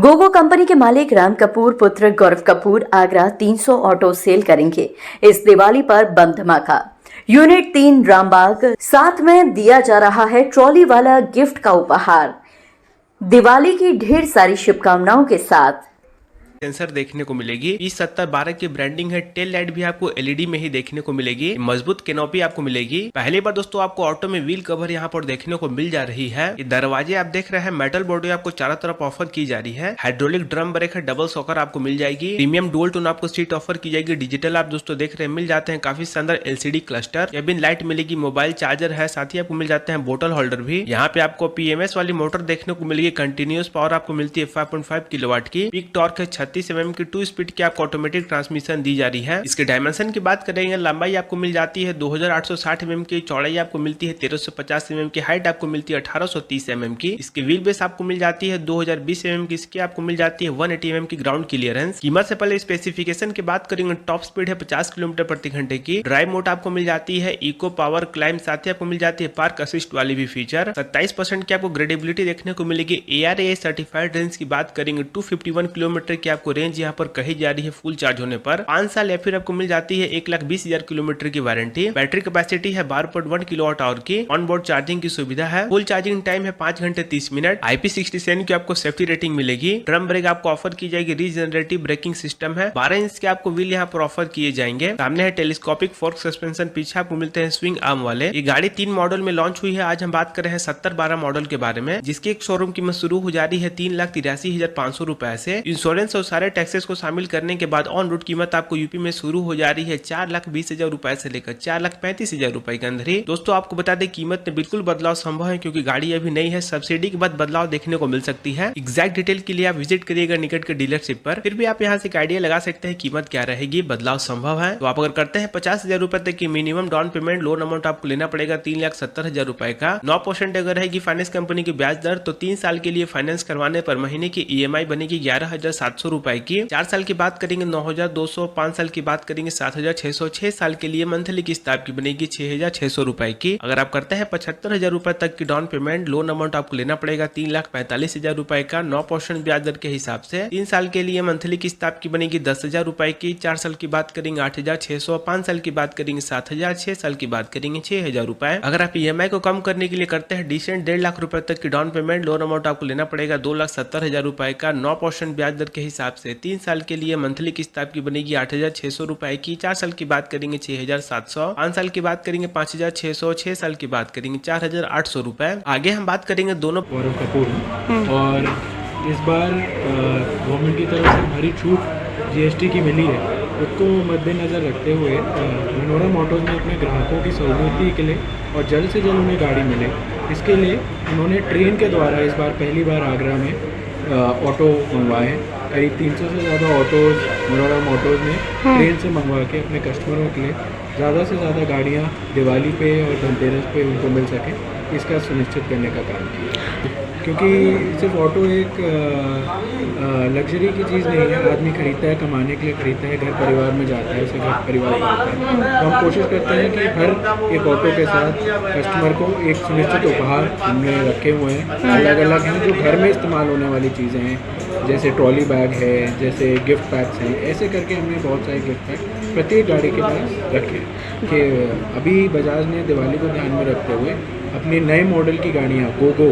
Gogo company के मालिक राम कपूर पुत्र गौरव कपूर आगरा 300 ऑटो सेल करेंगे। इस दिवाली पर बम धमाका। यूनिट 3 रामबाग 7 में दिया जा रहा है ट्रॉली वाला गिफ्ट का उपहार। दिवाली की ढेर सारी शुभकामनाओं के साथ सेंसर देखने को मिलेगी। E7012 की ब्रांडिंग है। टेल लाइट भी आपको एलईडी में ही देखने को मिलेगी। मजबूत कैनोपी आपको मिलेगी। पहली बार दोस्तों आपको ऑटो में व्हील कवर यहाँ पर देखने को मिल जा रही है। ये दरवाजे आप देख रहे हैं मेटल बॉडी आपको चारों तरफ ऑफर की जा रही है। हाइड्रोलिक ड्रम ब्रेक है, डबल सॉकर आपको मिल जाएगी। प्रीमियम डुअल टोन आपको सीट ऑफर की जाएगी। डिजिटल आप दोस्तों देख रहे हैं मिल जाते हैं काफी शानदार एलसीडी क्लस्टर। केबिन लाइट मिलेगी, मोबाइल चार्जर है, साथ ही आपको मिल जाते हैं बोतल होल्डर भी। यहाँ पे आपको पीएमएस वाली मोटर देखने को मिलेगी। कंटिन्यूस पावर आपको मिलती है 5.5 किलोवाट की। पीक टॉर्क है 36 mm की 2 स्पीड की आपको ऑटोमेटिक ट्रांसमिशन दी जा रही है। इसके डायमेंशन की बात करेंगे, लंबाई आपको मिल जाती है 2860 mm की, चौड़ाई आपको मिलती है 1350 mm की, हाइट आपको मिलती है 1830 mm की। इसकी व्हील बेस आपको मिल जाती है 2020 mm की, इसकी आपको मिल जाती है 180 mm की ग्राउंड क्लियरेंस। कीमत से पहले स्पेसिफिकेशन की बात करेंगे, टॉप स्पीड है 50 किलोमीटर प्रति घंटे की। ड्राइव मोड आपको मिल जाती है इको पावर क्लाइम, साथ ही आपको मिल जाती है पार्क असिस्ट वाली भी फीचर। 27% की आपको ग्रेडेबिलिटी देखने को मिलेगी। ARAI सर्टिफाइड रेंज की बात करेंगे, 251 किलोमीटर की आपको रेंज यहाँ पर कही जा रही है फुल चार्ज होने पर। 5 साल या फिर आपको मिल जाती है 1,20,000 किलोमीटर की वारंटी। बैटरी कैपेसिटी है 12.1 किलोवाट आवर की। ऑन बोर्ड चार्जिंग की सुविधा है। फुल चार्जिंग टाइम है 5 घंटे 30 मिनट। IP67 की आपको सेफ्टी रेटिंग मिलेगी। ड्रम ब्रेक आपको ऑफर की जाएगी। रीजनरेटिव ब्रेकिंग सिस्टम है। 12 इंच के आपको व्हील यहाँ पर ऑफर किए जाएंगे। सामने है टेलीस्कोपिक फोर्क सस्पेंशन, पीछे आपको मिलते हैं स्विंग आर्म वाले। ये गाड़ी 3 मॉडल में लॉन्च हुई है। आज हम बात कर रहे हैं 7012 मॉडल के बारे में, जिसकी एक शोरूम कीमत शुरू हो जा रही है 3,83,500 रुपए से। इंश्योरेंस और सारे टैक्सेस को शामिल करने के बाद ऑन रोड कीमत आपको यूपी में शुरू हो जा रही है 4,20,000 रुपए से लेकर 4,35,000 रुपए के अंदर ही। दोस्तों आपको बता दें क्कीमत में बिल्कुल बदलाव संभव है, क्योंकि गाड़ी अभी नई है। सब्सिडी के बाद बदलाव देखने को मिल सकती है। एग्जैक्ट डिटेल के लिए आप विजिट करिएगा निकट के डीलरशिप पर। फिर भी आप यहाँ से एक आइडिया लगा सकते हैं कीमत क्या रहेगी, बदलाव संभव है। तो आप अगर करते हैं 50,000 रुपए तक की minimum down payment, loan amount आपको लेना पड़ेगा 3,70,000 रुपए का। 9% अगर रहेगी फाइनेंस कंपनी की ब्याज दर, तो 3 साल के लिए फाइनेंस करवाने पर महीने की EMI बनेगी 11,700 रुपए की। 4 साल की बात करेंगे 9,200, 5 साल की बात करेंगे 7,600, 6 साल के लिए मंथली किस्त आपकी बनेगी 6,600 रुपए की। अगर आप करते हैं 75,000 रुपए तक की डाउन पेमेंट, लोन अमाउंट आपको लेना पड़ेगा 3,45,000 रुपए का 9% ब्याज दर के हिसाब से। 3 साल के लिए मंथली किस्त आपकी बनेगी 10,000 रुपए की। 4 साल की बात करेंगे 8,600, 5 साल की बात करेंगे 7,000, 6 साल की बात करेंगे 6,000 रुपए। अगर आप EMI को कम करने के लिए करते हैं डिसेंट 1.5 लाख रुपए तक की डाउन पेमेंट, लोन अमाउंट आपको लेना पड़ेगा 2,70,000 रुपए का 9% ब्याज दर के हिसाब से। 3 साल के लिए मंथली किस्त आपकी बनेगी 8,600 रुपए की। 4 साल की बात करेंगे 6,700, 5 साल की बात करेंगे 5,600, 6 साल की बात करेंगे 4,800 रुपए। आगे हम बात करेंगे दोनों गौरव कपूर। और इस बार गवर्नमेंट की तरफ से भारी छूट GST की मिली है, उसको मद्देनज़र रखते हुए मनोरम मोटर्स ने अपने ग्राहकों की सहूलियत के लिए और जल्द से जल्द उन्हें गाड़ी मिले, इसके लिए उन्होंने ट्रेन के द्वारा इस बार पहली बार आगरा में ऑटो मंगवाए। करीब 300 से ज़्यादा ऑटोज़ मनोरम ऑटोज़ ने ट्रेन से मंगवा के अपने कस्टमरों के लिए ज़्यादा से ज़्यादा गाड़ियाँ दिवाली पे और धनतेरस पे उनको मिल सके, इसका सुनिश्चित करने का काम किया। क्योंकि सिर्फ ऑटो एक लग्जरी की चीज़ नहीं है। आदमी खरीदता है, कमाने के लिए खरीदता है, घर परिवार में जाता है, उसे घर परिवार करता है। तो हम कोशिश करते हैं कि हर एक ऑटो के साथ कस्टमर को एक सुनिश्चित उपहार हमने रखे हुए हैं। अलग अलग हैं जो घर में इस्तेमाल होने वाली चीज़ें हैं, जैसे ट्रॉली बैग है, जैसे गिफ्ट पैक्स हैं। ऐसे करके हमने बहुत सारे गिफ्ट पैक प्रत्येक गाड़ी के पास रखे कि अभी बजाज ने दिवाली को ध्यान में रखते हुए अपनी नए मॉडल की गाड़ियाँ गोगो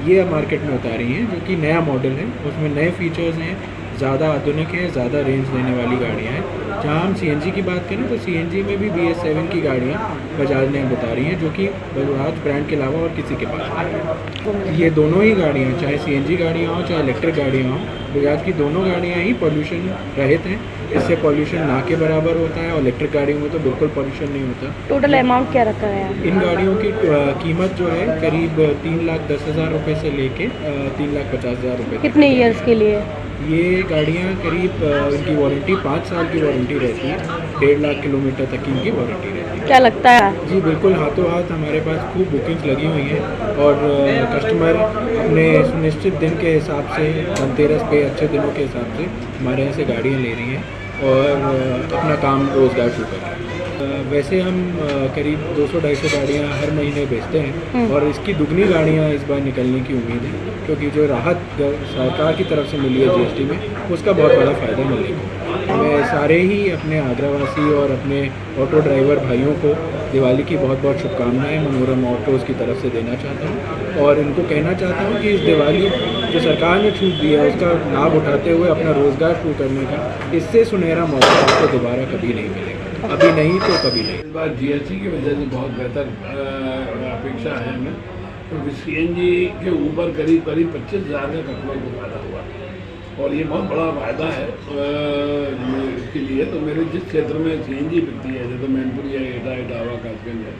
ये मार्केट में उतारी हैं, जो कि नया मॉडल है। उसमें नए फीचर्स हैं, ज़्यादा आधुनिक है, ज़्यादा रेंज देने वाली गाड़ियाँ हैं। जहाँ हम CNG की बात करें तो CNG में भी BS7 की गाड़ियाँ बजाज ने बता रही हैं, जो कि बजाज ब्रांड के अलावा और किसी के पास नहीं है। ये दोनों ही गाड़ियाँ, चाहे CNG गाड़ियाँ हों चाहे इलेक्ट्रिक गाड़ियाँ हों, बजाज की दोनों गाड़ियाँ ही पॉल्यूशन रहित हैं। इससे पॉल्यूशन ना के बराबर होता है, और इलेक्ट्रिक गाड़ियों में तो बिल्कुल पॉल्यूशन नहीं होता। टोटल अमाउंट क्या रखा है? इन गाड़ियों की कीमत जो है करीब 3,10,000 रुपये से लेके 3,50,000 रुपये। कितने ईयर्स के लिए? ये गाड़ियाँ करीब इनकी वारंटी 5 साल की वारंटी रहती है। 1.5 लाख किलोमीटर तक की इनकी वारंटी रहती है। क्या लगता है? जी बिल्कुल, हाथों हाथ हमारे पास खूब बुकिंग्स लगी हुई हैं, और कस्टमर अपने सुनिश्चित दिन के हिसाब से, धनतेरस पे अच्छे दिनों के हिसाब से हमारे यहाँ से गाड़ियाँ ले रही हैं और अपना काम रोज़गार शुरू कर रही हैं। वैसे हम करीब 200-250 गाड़ियाँ हर महीने बेचते हैं और इसकी दुगनी गाड़ियाँ इस बार निकलने की उम्मीद है, क्योंकि जो राहत सरकार की तरफ से मिली है जीएसटी में, उसका बहुत बड़ा फ़ायदा मिलेगा। मैं सारे ही अपने आगरावासी और अपने ऑटो ड्राइवर भाइयों को दिवाली की बहुत बहुत शुभकामनाएं मनोरम ऑटोज़ की तरफ से देना चाहता हूँ और इनको कहना चाहता हूँ कि इस दिवाली जो सरकार ने छूट दी है उसका लाभ उठाते हुए अपना रोज़गार शुरू करने का इससे सुनहरा मौका आपको दोबारा कभी नहीं मिलेगा, अभी नहीं तो कभी नहीं। इस बार जीएसटी की वजह से बहुत बेहतर अपेक्षा है हमें, क्योंकि सीएनजी के ऊपर करीब 25,000 का कस्टमर को फायदा हुआ और ये बहुत बड़ा फायदा है इसके लिए। तो मेरे जिस क्षेत्र में सीएनजी बिकती है, जैसे मैनपुरी है, एटा, इटावा, कासगंज है,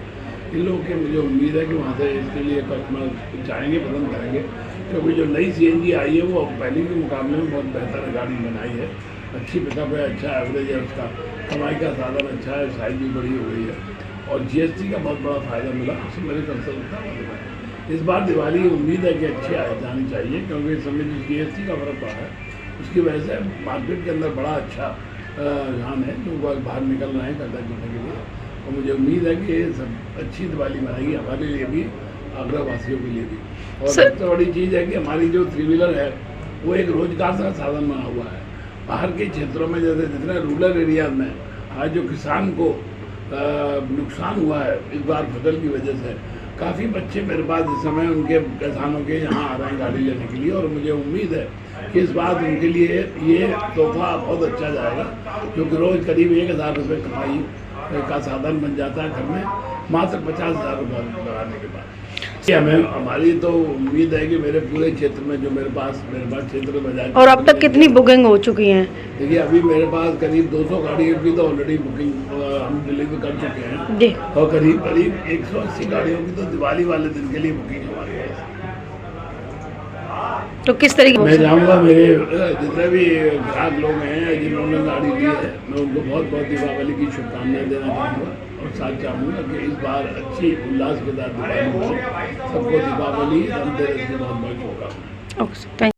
इन लोगों की मुझे उम्मीद है कि वहाँ से इसके लिए कस्टमर जाएंगे, पसंद करेंगे, क्योंकि जो नई सीएनजी आई है वो पहले के मुकाबले में बहुत बेहतर गाड़ी बनाई है, अच्छी पिकअप है, अच्छा एवरेज है, उसका कमाई का साधन अच्छा है, साइज भी बड़ी हो गई है और जीएसटी का बहुत बड़ा फायदा मिला, उससे मेरी तरफ से होता है। इस बार दिवाली उम्मीद है कि अच्छी आ जानी चाहिए, क्योंकि इस समय जो जीएसटी का फर्क पड़ा है उसकी वजह से मार्केट के अंदर बड़ा अच्छा रुझान है, लोग बाहर निकल रहे हैं खरीदारी करने के लिए और मुझे उम्मीद है कि ये सब अच्छी दिवाली मनाएगी हमारे लिए भी, आगरा वासियों के लिए भी। और सबसे बड़ी चीज़ है कि हमारी जो 3 व्हीलर है वो एक रोजगार का साधन बना हुआ है। बाहर के क्षेत्रों में जैसे जितने रूरल एरियाज में आज जो किसान को नुकसान हुआ है इस बार फसल की वजह से, काफ़ी बच्चे मेरे पास इस समय उनके किसानों के यहाँ आ रहे हैं गाड़ी लेने के लिए और मुझे उम्मीद है कि इस बार उनके लिए ये तोहफा बहुत अच्छा जाएगा, क्योंकि रोज़ करीब 1,000 रुपये कमाई का साधन बन जाता है घर में, मात्र 50,000 रुपये लगाने के बाद। हमारी तो उम्मीद है कि मेरे पूरे क्षेत्र में जो मेरे पास क्षेत्र में और अब तक कितनी बुकिंग हो चुकी हैं? देखिए अभी मेरे पास करीब 200 गाड़ियों की तो ऑलरेडी बुकिंग हम डिलीवर कर चुके हैं जी, और करीब 180 गाड़ियों की तो दिवाली वाले दिन के लिए बुकिंग हमारे पास। तो किस तरीके मैं चाहूँगा मेरे जितने भी ग्राहक लोग हैं जिन्होंने गाड़ी ली है, मैं उनको बहुत बहुत दीपावली की शुभकामनाएं देना चाहूँगा और साथ चाहूँगा कि इस बार अच्छी उल्लास के साथ दिवाली हो, सबको दीपावली धनतेरस की बहुत बहुत शुभकामनाएं। Okay, thank